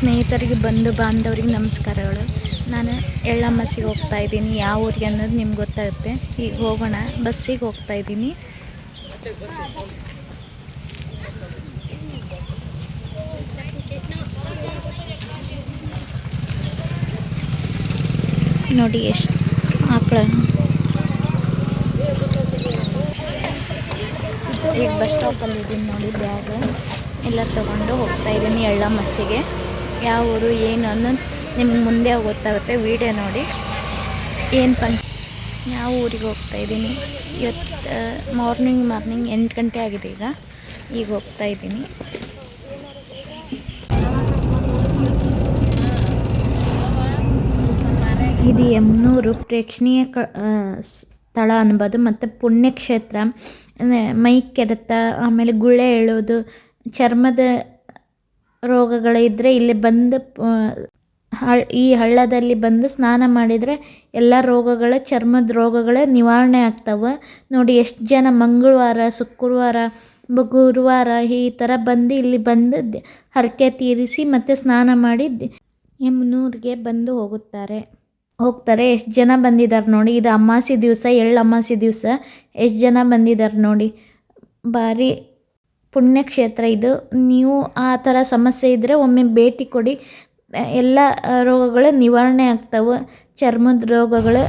ಸ್ನೇಹಿತರಿಗೆ ಬಂಧು ಬಾಂಧವರಿಗೆ ನಮಸ್ಕಾರಗಳು. ನಾನು ಎಳ್ಳಮ್ಮಸಿಗೆ ಹೋಗ್ತಾ ಇದ್ದೀನಿ. ಯಾವ ಊರಿಗೆ ಅನ್ನೋದು ನಿಮ್ಗೆ ಗೊತ್ತಾಗುತ್ತೆ. ಈಗ ಹೋಗೋಣ. ಬಸ್ಸಿಗೆ ಹೋಗ್ತಾ ಇದ್ದೀನಿ. ನೋಡಿ ಎಷ್ಟು ಆಕಳ. ಈಗ ಬಸ್ ಸ್ಟಾಪಲ್ಲಿ ಇದ್ದೀನಿ ನೋಡಿ. ಬ್ಯಾಗ್ ಎಲ್ಲ ತೊಗೊಂಡು ಹೋಗ್ತಾ ಇದ್ದೀನಿ ಎಳ್ಳಮ್ಮಸಿಗೆ. ಯಾವ ಊರು ಏನು ಅನ್ನೋದು ನಿಮ್ಗೆ ಮುಂದೆ ಗೊತ್ತಾಗುತ್ತೆ. ವಿಡಿಯೋ ನೋಡಿ. ಯಾವ ಊರಿಗೆ ಹೋಗ್ತಾ ಇದ್ದೀನಿ. ಇವತ್ತು ಮಾರ್ನಿಂಗ್ 8 ಗಂಟೆ ಆಗಿದೆ. ಈಗ ಹೋಗ್ತಾ ಇದ್ದೀನಿ. ಇದು ಯಮನೂರು ಪ್ರೇಕ್ಷಣೀಯ ಸ್ಥಳ ಅನ್ಬೋದು. ಮತ್ತು ಪುಣ್ಯಕ್ಷೇತ್ರ. ಮೈ ಕೆರೆತ, ಆಮೇಲೆ ಗುಳ್ಳೆ ಎಳೋದು, ಚರ್ಮದ ರೋಗಗಳಿದ್ದರೆ ಇಲ್ಲಿ ಬಂದು ಈ ಹಳ್ಳದಲ್ಲಿ ಬಂದು ಸ್ನಾನ ಮಾಡಿದರೆ ಎಲ್ಲ ರೋಗಗಳು, ಚರ್ಮದ ರೋಗಗಳೇ ನಿವಾರಣೆ ಆಗ್ತವೆ. ನೋಡಿ ಎಷ್ಟು ಜನ ಮಂಗಳವಾರ, ಶುಕ್ರವಾರ, ಗುರುವಾರ ಈ ಥರ ಬಂದು ಇಲ್ಲಿ ಬಂದು ಹರಕೆ ತೀರಿಸಿ ಮತ್ತು ಸ್ನಾನ ಮಾಡಿ ಯಮನೂರಿಗೆ ಬಂದು ಹೋಗ್ತಾರೆ. ಎಷ್ಟು ಜನ ಬಂದಿದ್ದಾರೆ ನೋಡಿ. ಇದು ಅಮಾವಾಸ್ಯೆ ದಿವಸ, ಎಳ್ಳು ಅಮಾವಾಸ್ಯೆ ದಿವಸ ಎಷ್ಟು ಜನ ಬಂದಿದ್ದಾರೆ ನೋಡಿ. ಭಾರಿ ಪುಣ್ಯಕ್ಷೇತ್ರ ಇದು. ನೀವು ಆ ಥರ ಸಮಸ್ಯೆ ಇದ್ದರೆ ಒಮ್ಮೆ ಭೇಟಿ ಕೊಡಿ. ಎಲ್ಲ ರೋಗಗಳು ನಿವಾರಣೆ ಆಗ್ತವೆ. ಚರ್ಮದ ರೋಗಗಳು.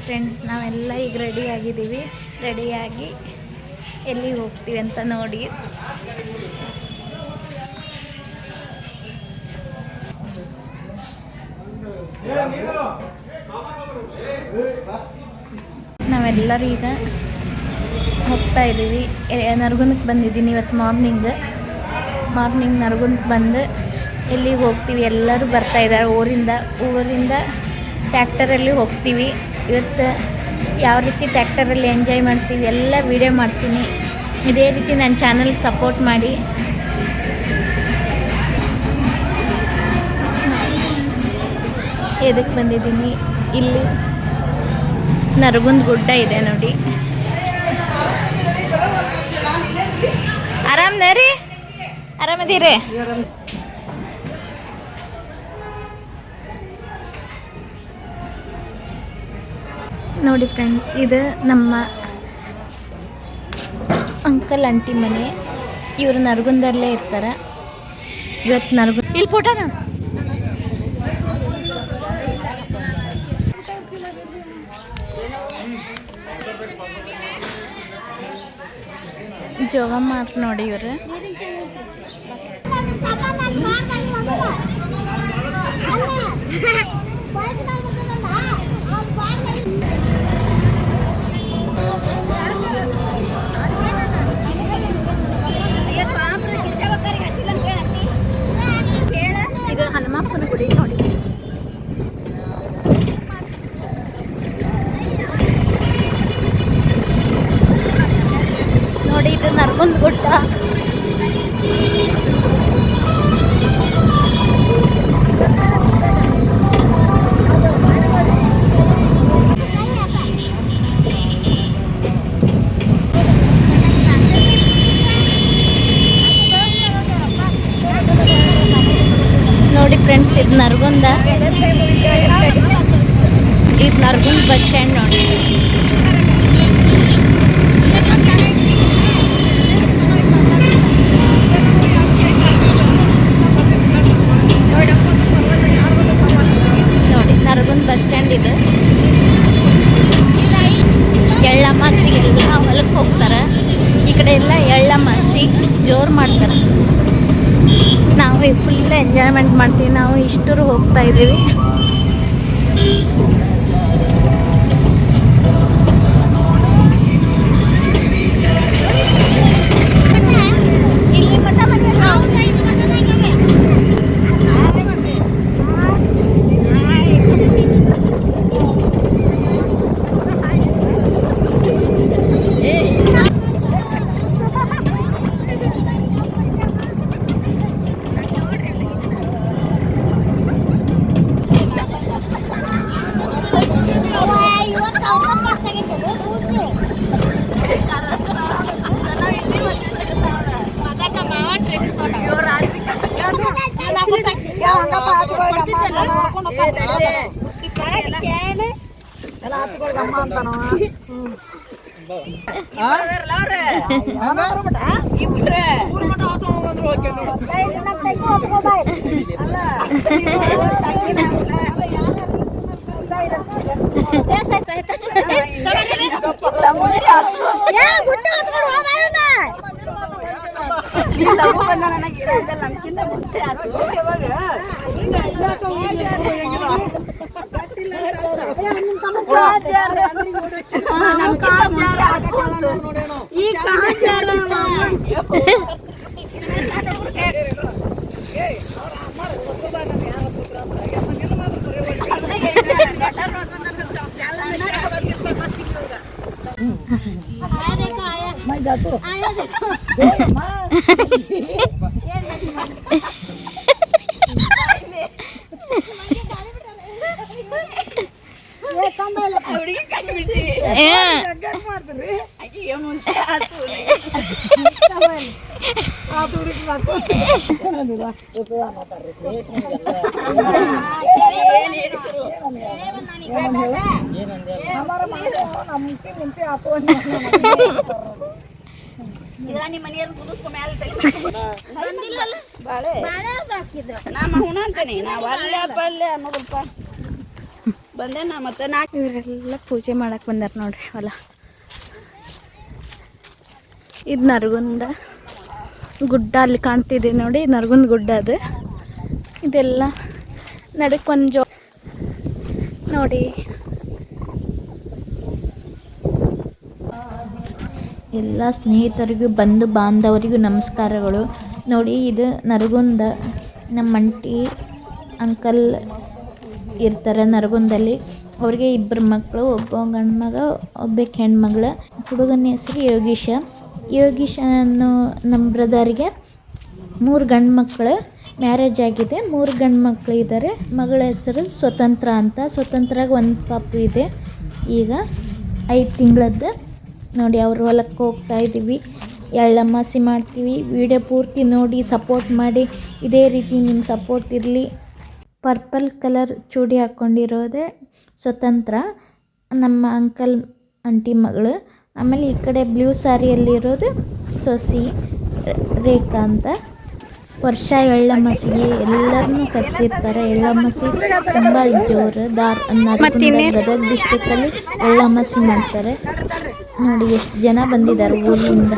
ಫ್ರೆಂಡ್ಸ್, ನಾವೆಲ್ಲ ಈಗ ರೆಡಿ ಆಗಿದ್ದೀವಿ. ರೆಡಿಯಾಗಿ ಎಲ್ಲಿಗೆ ಹೋಗ್ತೀವಿ ಅಂತ ನೋಡಿ. ನಾವೆಲ್ಲರೂ ಈಗ ಹೋಗ್ತಾ ಇದ್ದೀವಿ. ನರಗುಂದಕ್ಕೆ ಬಂದಿದ್ದೀನಿ ಇವತ್ತು ಮಾರ್ನಿಂಗ್ ನರಗುಂದಕ್ಕೆ ಬಂದು ಎಲ್ಲಿಗೆ ಹೋಗ್ತೀವಿ. ಎಲ್ಲರೂ ಬರ್ತಾಯಿದ್ದಾರೆ ಊರಿಂದ ಟ್ಯಾಕ್ಟರಲ್ಲಿ ಹೋಗ್ತೀವಿ. ಇವತ್ತು ಯಾವ ರೀತಿ ಟ್ಯಾಕ್ಟರಲ್ಲಿ ಎಂಜಾಯ್ ಮಾಡ್ತೀವಿ ಎಲ್ಲ ವಿಡಿಯೋ ಮಾಡ್ತೀನಿ. ಇದೇ ರೀತಿ ನನ್ನ ಚಾನಲ್ಗೆ ಸಪೋರ್ಟ್ ಮಾಡಿ. ಎದಕ್ಕೆ ಬಂದಿದ್ದೀನಿ, ಇಲ್ಲಿ ನರಗುಂದ ಗುಡ್ಡ ಇದೆ ನೋಡಿ. ಆರಾಮದೀರಿ? ನೋಡಿ ಫ್ರೆಂಡ್ಸ್, ಇದು ನಮ್ಮ ಅಂಕಲ್ ಆಂಟಿ ಮನೆ. ಇವರು ನರಗುಂದಲ್ಲೇ ಇರ್ತಾರೆ. ಇವತ್ತು ನರಗುಂದ ಇಲ್ಲಿ ಫೋಟೋನ ಜೋಗಮ್ಮ ನೋಡಿ. ಇವರು ಇದು ಹನುಮಪ್ಪನ ಗುಡಿ ನೋಡಿ. ನೋಡಿ, ಇದು ನರಗುಂದ ಗುಡ್ಡ. ಫ್ರೆಂಡ್ಸ್, ಇದು ನರಗುಂದ. ಇದು ನರಗುಂದ ಬಸ್ ಸ್ಟ್ಯಾಂಡ್ ನೋಡಿ. ನೋಡಿ ನರಗುಂದ ಬಸ್ ಸ್ಟ್ಯಾಂಡ್ ಇದು. ಎಳ್ಳಮಾಸಿಗೆಲ್ಲ ಹೊಲಕ್ಕೆ ಹೋಗ್ತಾರೆ. ಈ ಕಡೆ ಎಲ್ಲ ಎಳ್ಳಮಾಸಿ ಜೋರು ಮಾಡ್ತಾರೆ. ನಾವು ಫುಲ್ ಎಂಜಾಯ್ಮೆಂಟ್ ಮಾಡ್ತೀವಿ. ನಾವು ಇಷ್ಟರು ಹೋಗ್ತಾ ಇದ್ದೀವಿ. ಇವರೆಲ್ಲ ಪೂಜೆ ಮಾಡಕ್ ಬಂದಾರ ನೋಡ್ರಿ. ಹೊಲ ಇದು ನರಗುಂದ ಗುಡ್ಡ ಅಲ್ಲಿ ಕಾಣ್ತಿದೆ ನೋಡಿ. ನರಗುಂದ ಗುಡ್ಡ ಅದು. ಇದೆಲ್ಲ ನಡಕ್ಕೊಂದು ನೋಡಿ. ಎಲ್ಲ ಸ್ನೇಹಿತರಿಗೂ ಬಂಧು ಬಾಂಧವರಿಗೂ ನಮಸ್ಕಾರಗಳು. ನೋಡಿ ಇದು ನರಗುಂದ. ನಮ್ಮ ಅಂಟಿ ಅಂಕಲ್ ಇರ್ತಾರೆ ನರಗುಂದಲ್ಲಿ. ಅವ್ರಿಗೆ 2 ಮಕ್ಕಳು, ಒಬ್ಬ ಗಂಡು ಮಗ, ಒಬ್ಬಕ್ಕೆ ಹೆಣ್ಮಗಳು. ಹುಡುಗನ ಹೆಸರು ಯೋಗೀಶ. ಯೋಗೀಶ ಅನ್ನೋ ನಮ್ಮ ಬ್ರದರ್ಗೆ 3 ಗಂಡು ಮಕ್ಕಳು ಮ್ಯಾರೇಜ್ ಆಗಿದೆ. 3 ಗಂಡು ಮಕ್ಕಳು ಇದ್ದಾರೆ. ಮಗಳ ಹೆಸರು ಸ್ವತಂತ್ರ ಅಂತ. ಸ್ವತಂತ್ರಾಗ 1 ಪಾಪು ಇದೆ, ಈಗ 5 ತಿಂಗಳದ್ದು. ನೋಡಿ ಅವ್ರ ಹೊಲಕ್ಕೆ ಹೋಗ್ತಾ ಇದ್ದೀವಿ. ಎಳ್ಳಮಾಸಿ ಮಾಡ್ತೀವಿ. ವಿಡಿಯೋ ಪೂರ್ತಿ ನೋಡಿ ಸಪೋರ್ಟ್ ಮಾಡಿ. ಇದೇ ರೀತಿ ನಿಮ್ಮ ಸಪೋರ್ಟ್ ಇರಲಿ. ಪರ್ಪಲ್ ಕಲರ್ ಚೂಡಿ ಹಾಕ್ಕೊಂಡಿರೋದೆ ಸ್ವತಂತ್ರ, ನಮ್ಮ ಅಂಕಲ್ ಆಂಟಿ ಮಗಳು. ಆಮೇಲೆ ಈ ಕಡೆ ಬ್ಲೂ ಸ್ಯಾರಿಯಲ್ಲಿರೋದು ಸೊಸಿ ರೇಖಾ ಅಂತ. ವರ್ಷ ಎಳ್ಳಮಾಸಿಗೆ ಎಲ್ಲರನ್ನೂ ಕರೆಸಿರ್ತಾರೆ. ಎಳ್ಳಮಾಸಿ ತುಂಬ ಜೋರು. ಗದಗ ಡಿಸ್ಟಿಕ್ಕಲ್ಲಿ ಎಳ್ಳಮಾಸಿ ಮಾಡ್ತಾರೆ. ನೋಡಿ ಎಷ್ಟು ಜನ ಬಂದಿದ್ದಾರೆ ಊರಿಂದ.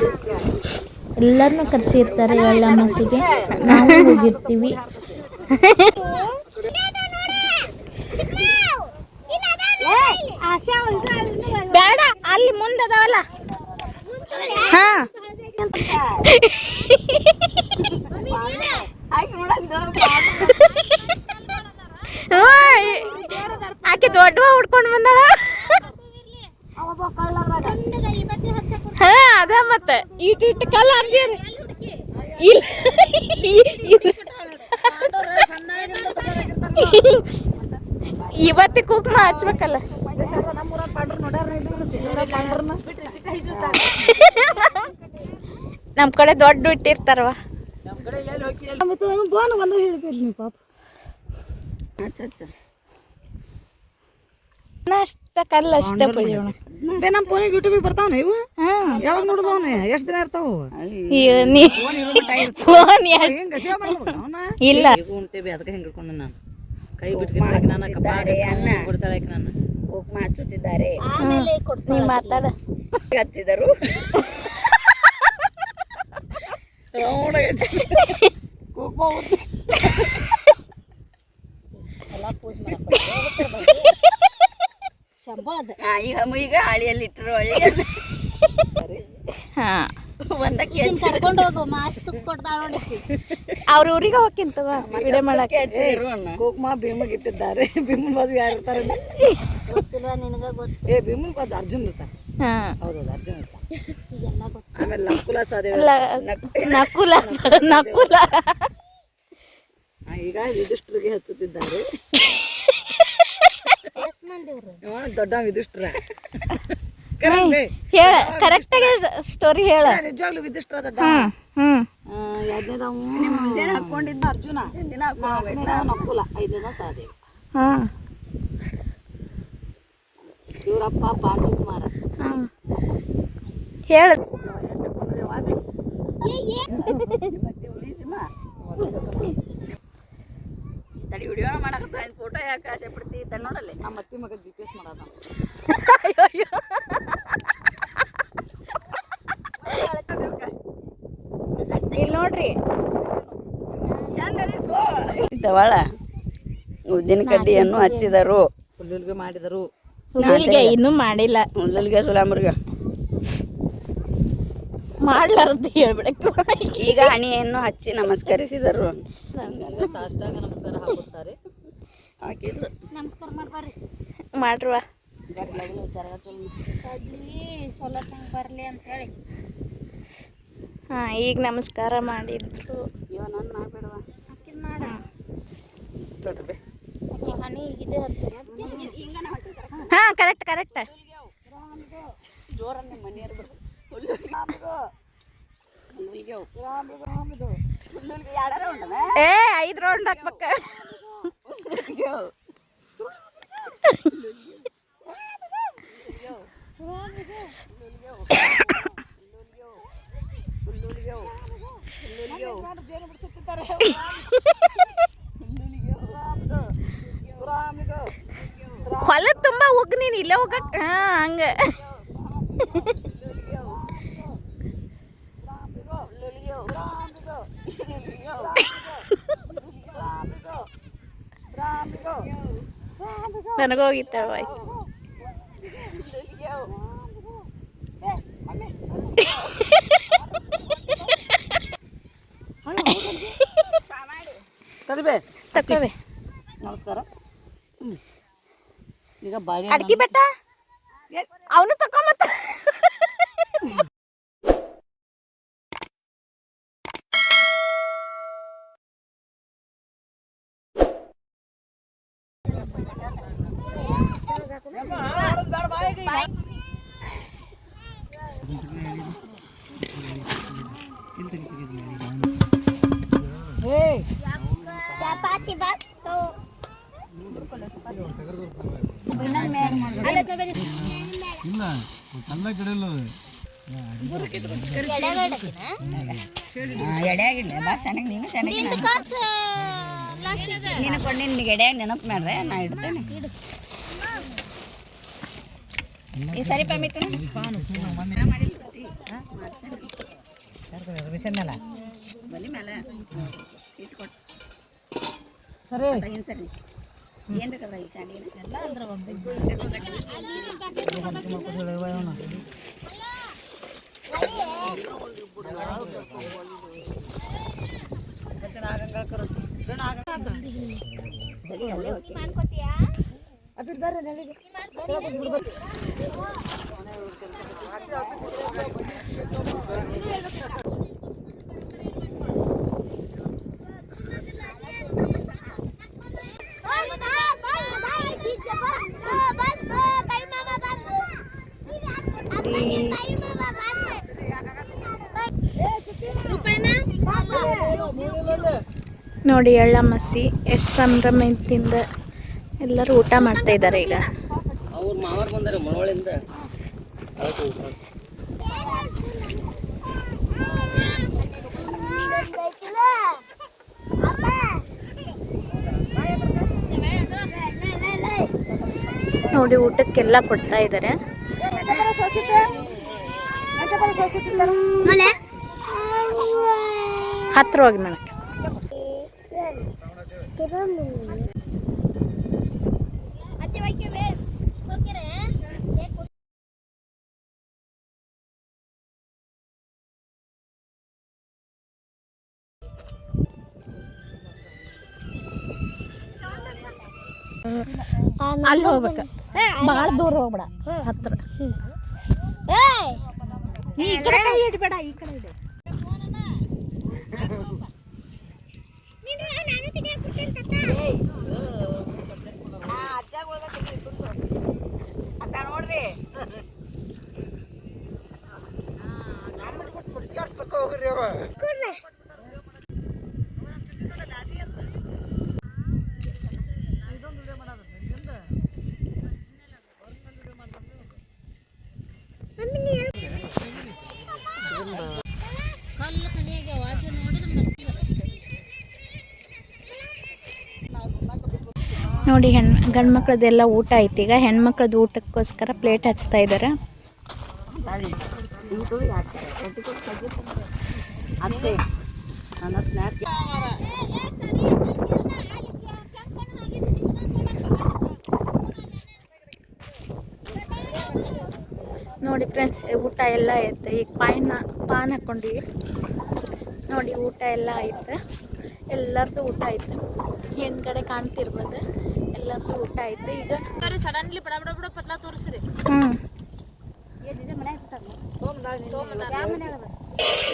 ಎಲ್ಲರನ್ನೂ ಕರೆಸಿರ್ತಾರೆ ಎಳ್ಳಮಾಸಿಗೆ. ನಾವು ಹೋಗಿರ್ತೀವಿ. ಬೇಡ, ಅಲ್ಲಿ ಮುಂದದವಲ್ಲ. ಹಾ ಆಕೆ ದೊಡ್ಡವ ಹುಡ್ಕೊಂಡು ಬಂದಾಳ. ಹಾ ಅದ ಮತ್ತೆ ಇಟ್ಟು ಕಲ್ಲ ಅರ್ಜಿ ಇವತ್ತಿ ಕುಕ್ಮ ಹಚ್ಬೇಕಲ್ಲ. ನಮ್ಮ ಕಡೆ ದೊಡ್ಡ ಇಟ್ಟಿರ್ತಾರವ. ಅಚ್ಚ ಅಷ್ಟ ಕಲ್ಲ ಅಷ್ಟೇ ಪೂಜೆ ನಮ್ಮ ಫೋನಿಗೆ ಯೂಟ್ಯೂಬಿಗೆ ಬರ್ತಾವ ಇವು ಯಾವಾಗ ನೋಡುದವನ ಎಷ್ಟು ದಿನ ಇರ್ತಾವ ಫೋನ್ ಇಲ್ಲ ಉಂಟೆ ಅದಕ್ಕೆ ಹೆಂಗೆ ಹಿಡ್ಕೊಂಡು ನಾನು ಕೈ ಬಿಟ್ಕೊಂಡು ನಾನು ಕೊಡ್ತಾಳೆ ನಾನು ಕುಂಕುಮ ಹಚ್ಚುತ್ತಿದ್ದಾರೆ ನೀ ಮಾತಾಡ ಹಚ್ಚಿದರು ಈಗ ಹಾಳಿಯಲ್ಲಿ ಇಟ್ಟರು ಒಂದಕ್ಕೆ ಕರ್ಕೊಂಡು ಹೋಗು ಮಾಸ್ಕ್ ಕೊಡ್ತಾಳ ನೋಡಿಕ್ಕಿ ಅವ್ರ ಊರಿಗೆ ಹೋಗ್ಕಿಂತ ವಿಡಿಯೋ ಮಾಡಕ್ಕೆ ಕುಂಕುಮ ಭೀಮಗೆ ಇಟ್ಟಿದ್ದಾರೆ ಭೀಮನ್ ಬಾಜು ಯಾರು ಇರ್ತಾರೆ ಗೊತ್ತಿಲ್ವಾ ನಿನಗ ಗೊತ್ತು ಏ ಭೀಮನ್ ಬಾಜು ಅರ್ಜುನ್ ಇರ್ತಾರೆ ಹೌದೌದು ಅರ್ಜುನ್ ಇರ್ತಾರೆ ಈಗೆಲ್ಲ ಗೊತ್ತು ಆಮೇಲೆ ನಕುಲ ಸಾದೇವ ನಕುಲ ಈಗ ಯುಧಿಷ್ಠರಿಗೆ ಹಚ್ಚುತ್ತಿದ್ದಾರೆ ಎಷ್ಟು ಮಂದಿ ಇವ್ರು ದೊಡ್ಡ ಯುಧಿಷ್ಠರ ಹೇಳ ಕರೆಕ್ಟಾಗಿ ಸ್ಟೋರಿ ಹೇಳ ನಿಜವಾಗ್ಲೂ ಯುಧಿಷ್ಠರ ದೊಡ್ಡ ಎರಡನೇದವ ಹಾಕೊಂಡಿದ್ದ ಅರ್ಜುನ ನಕುಲ ಐದನೇದ ಸಾದೇವ ಇವರಪ್ಪ ಪಾಂಡುಕುಮಾರ ಹೇಳ ತಡಿ ವಿಡಿಯೋ ಮಾಡಕತ್ತ ಫೋಟೋ ಯಾಕೆ ಆಸೆ ಪಡ್ತಿ ನೋಡಲ್ಲಿ ನಮ್ಮ ಅತ್ತಿ ಮಗ GPS ಮಾಡೋದ ಇಲ್ಲಿ ನೋಡ್ರಿ ಇದ್ದವಳ ಉದ್ದಿನ ಕಡ್ಡಿಯನ್ನು ಹಚ್ಚಿದರು ಹುಲ್ಲುಲ್ಗೆ ಮಾಡಿದರು ಹುಲ್ಲಿಗೆ ಇನ್ನೂ ಮಾಡಿಲ್ಲ ಹುಲ್ಲುಲ್ಗೆ ಸುಲಾಮರ್ಗೆ ಮಾಡ್ಲಾರ್ದು ಹೇಳ್ಬಿಡಕ್ಕೆ ಈಗ ಹಣಿಯನ್ನು ಹಚ್ಚಿ ನಮಸ್ಕರಿಸಿದರು ಸಾಷ್ಟಾಂಗ ನಮಸ್ಕಾರ ಹಾಕುತ್ತಾರೆ ಹಾಕಿದ್ರು ನಮಸ್ಕಾರ ಮಾಡ್ಬಾರ್ರಿ ಮಾಡ್ರುವ ಕಡ್ಲಿ ಚಲೋ ಸಂಗ್ ಬರ್ಲಿ ಅಂತ ಹೇಳಿ ಈಗ ನಮಸ್ಕಾರ ಮಾಡಿದ್ರು ಇವ ನಾನು ಮಾಡ್ಬೇಡವ ಅಕ್ಕಿದ್ ಮಾಡ ನೋಡ್ರಿ ಅಕ್ಕಿ ಹನಿ ಇದೆ ಹತ್ತಿರ ಕರೆಕ್ಟ್ ಜೋರ ನಿಮ್ಮ ಮನೆಯವ್ರು ಬರ್ತಾರೆ ಏ 5 ರೌಂಡ್ ಹಾಕ್ಬೇಕ ಹೊಲ ತುಂಬಾ ಹೋಗ್ ನೀನು ಇಲ್ಲೇ ಹೋಗಕ್ ಹಂಗ ನನಗೋಗಿತ್ತಾವ ತಕೋಬೆ ನಮಸ್ಕಾರ ಈಗ ಬಾಳೆ ಅಡ್ಕಿ ಬೆಟ್ಟ ಅವನು ತಕೊಂಬತ್ತ ಚಪಾತಿ ಬಾತು ಇಲ್ಲ ಕಲ್ಲ ಕಡೆಯಲ್ಲ ಎಡೆಯಾಗಿಡ್ಲಿ ಬಾ ಚೆನ್ನಾಗಿ ನೀನು ಚೆನ್ನಾಗಿ ನೀನು ಕೊಂಡು ನಿನಗೆ ಎಡೆಯಾಗಿ ನೆನಪು ಮಾಡ್ರೆ ನಾ ಇಡ್ತೇನೆ ಈ ಸರಿ ಪಮಿತು ಬನ್ನಿ ಮೇಲೆ ಇಟ್ಕೊಟ್ಟು ಸರಿ ಸರಿ ಏನು ಬೇಕಲ್ಲ ಈ ಚಾಂಡಿ ಎಲ್ಲ ಅಂದ್ರೆ ನೋಡಿ ಎಳ್ಳಮಸಿ ಎಷ್ಟು ಸಂಭ್ರಮದಿಂದ ಎಲ್ಲರೂ ಊಟ ಮಾಡ್ತಾ ಇದ್ದಾರೆ ಈಗ. ಅವ್ರ ಮಾವರು ಬಂದಾರೆ ಮಳವಳಿಂದ. ನೋಡಿ ಊಟಕ್ಕೆಲ್ಲ ಕೊಡ್ತಾ ಇದ್ದಾರೆ. ಹತ್ರ ಹೋಗಿ ಮಾಡಕ್ಕೆ. ಅಲ್ಲಿ ಹೋಗ್ಬೇಕು, ಭಾಳ ದೂರ ಹೋಗ್ಬೇಡ, ಹತ್ರ. ಈ ಕಡೆ ಕೈ ಇಡಬೇಡ, ಈ ಕಡೆ ಇಡು. ನೋಡ್ರಿ ನೋಡಿ ಗಂಡು ಮಕ್ಳದ್ದೆಲ್ಲ ಊಟ ಐತಿ. ಈಗ ಹೆಣ್ಮಕ್ಳದ್ದು ಊಟಕ್ಕೋಸ್ಕರ ಪ್ಲೇಟ್ ಹಚ್ತಾ ಇದ್ದಾರೆ. ನೋಡಿ ಫ್ರೆಂಡ್ಸ್, ಊಟ ಎಲ್ಲ ಐತೆ. ಈಗ ಪಾನ್ ಹಾಕ್ಕೊಂಡಿವಿ. ನೋಡಿ ಊಟ ಎಲ್ಲ ಐತೆ, ಎಲ್ಲರದ್ದು ಊಟ ಐತೆ. ಹಿಂದ್ಗಡೆ ಕಾಣ್ತಿರ್ಬೋದು, ಎಲ್ಲರದ್ದು ಊಟ ಐತೆ. ಈಗ ಸಡನ್ಲಿ ಬಡ ಬಡ ಬಡ ಪತ್ಲಾ ತೋರಿಸ್ರಿ.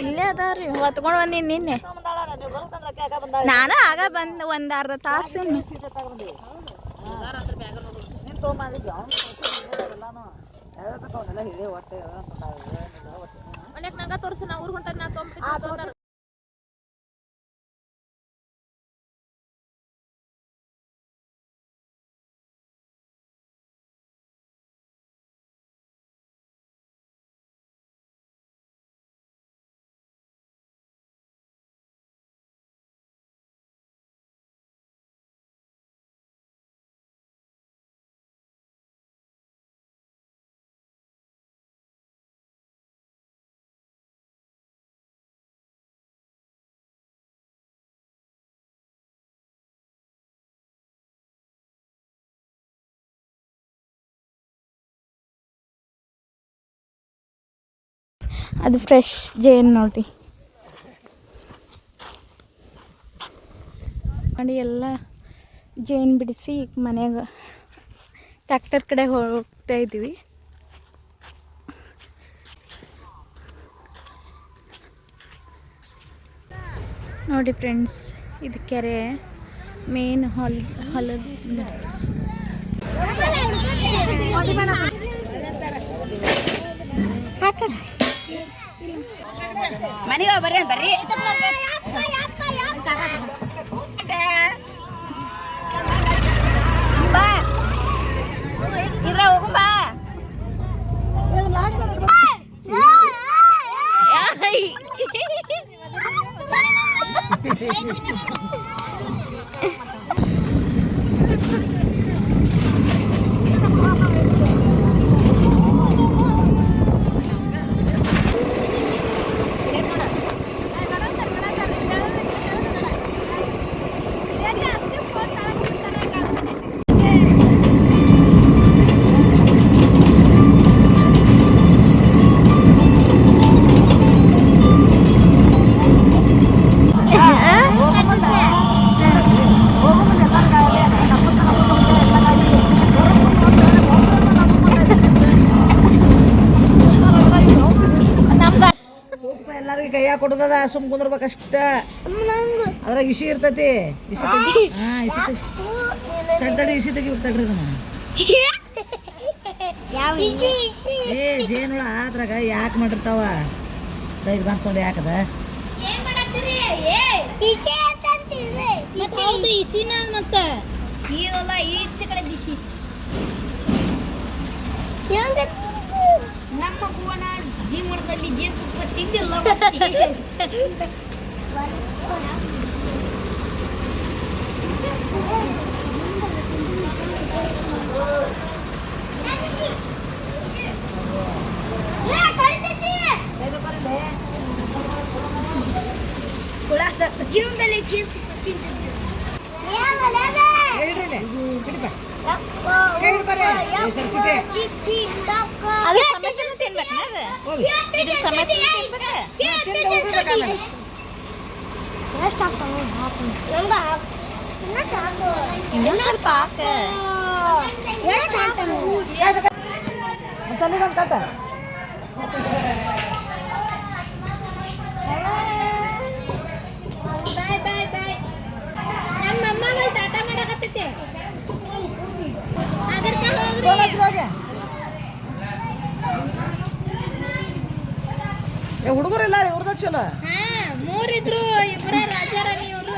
ಇಲ್ಲೇ ಅದಾವ್ರಿ, ಹೊತ್ಕೊಂಡು ಬಂದೀನಿ ನಿನ್ನೆ. ನಾನು ಆಗ ಬಂದು ಒಂದು ಅರ್ಧ ತಾಸು. ನಂಗ ತೋರಿಸಿ ನಾ ಊರ್ ಹೊಂಟ ನಾ ತೊಗೊಂಡ್ಬಿಟ್ಟು. ಅದು ಫ್ರೆಶ್ ಜೇನು ನೋಡಿ. ಮಾಡಿ ಎಲ್ಲ ಜೇನು ಬಿಡಿಸಿ ಮನೆಗೆ ಟ್ಯಾಕ್ಟರ್ ಕಡೆ ಹೋಗ್ತಾ ಇದ್ದೀವಿ. ನೋಡಿ ಫ್ರೆಂಡ್ಸ್, ಇದು ಕೆರೆ ಮೇನ್ ಹೊಲದ ಮನೆಗೆ ಬರ್ರಿ ಬರ್ರಿ. ಬಾ ಇರ ಹೋಗು ಬಾ. ಎಲ್ಲಾರ್ಗಿ ಕೈಯಾಗ ಕೊಡೋದದ, ಸುಮ್ ಕುಂದ್ರಬೇಕಷ್ಟ. ಅದ್ರಾಗ ಇಸಿ ಇರ್ತೈತಿ. ತಡಿ ಇಸಿ ತೆಗಿಬೇಕು ತಡ್ರಿ. ಏ ಜೇನುಳ ಅದ್ರಾಗ ಯಾಕೆ ಮಾಡಿರ್ತಾವ. ಬಂತ ನೋಡಿ ಯಾಕದ. ಹೌದು ಇಸಿನ ಮತ್ತೆ ಇದಲ್ಲ ಈಚೆ ಕಡೆ ದಿಶಿ ನಮ್ಮ ಭುವನ ಜೀವನದಲ್ಲಿ ಜೇನುತುಪ್ಪ ತಿಂದಿಲ್ಲ ಜೀವನದಲ್ಲಿ ಜೇನುತುಪ್ಪ ತಿಂದಿದ್ದು ಅದು ಸಮೇತ ತಿನ್ಬೇಕನ ಅದು ಇದ್ರ ಸಮೇತ ಇನ್ನೊಂದ್ ಸ್ವಲ್ಪ ಹಾಕ ಬಾಯ್ ಬಾಯ್ ಬಾಯ್ ನಮ್ಮ ಅಮ್ಮಗಳು ಟಾಟಾ ಮಾಡಕತ್ತೈತಿ ಹುಡುಗರಿಲ್ಲ ಇವ್ರದ ಚಲೋ ಮೂರಿದ್ರು ಇಬ್ಬರ ರಾಜಾರಾಣಿ ಅವರು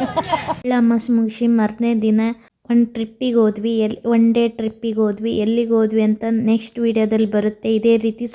ಅಮಾವಾಸ್ಯೆ ಮುಗಿಸಿ ಮಾರನೇ ದಿನ ಒಂದು ಟ್ರಿಪ್ಪಿಗೆ ಹೋದ್ವಿ ಒನ್ ಡೇ ಟ್ರಿಪ್ಪಿಗೆ ಹೋದ್ವಿ ಎಲ್ಲಿಗೆ ಹೋದ್ವಿ ಅಂತ ನೆಕ್ಸ್ಟ್ ವಿಡಿಯೋದಲ್ಲಿ ಬರುತ್ತೆ. ಇದೇ ರೀತಿ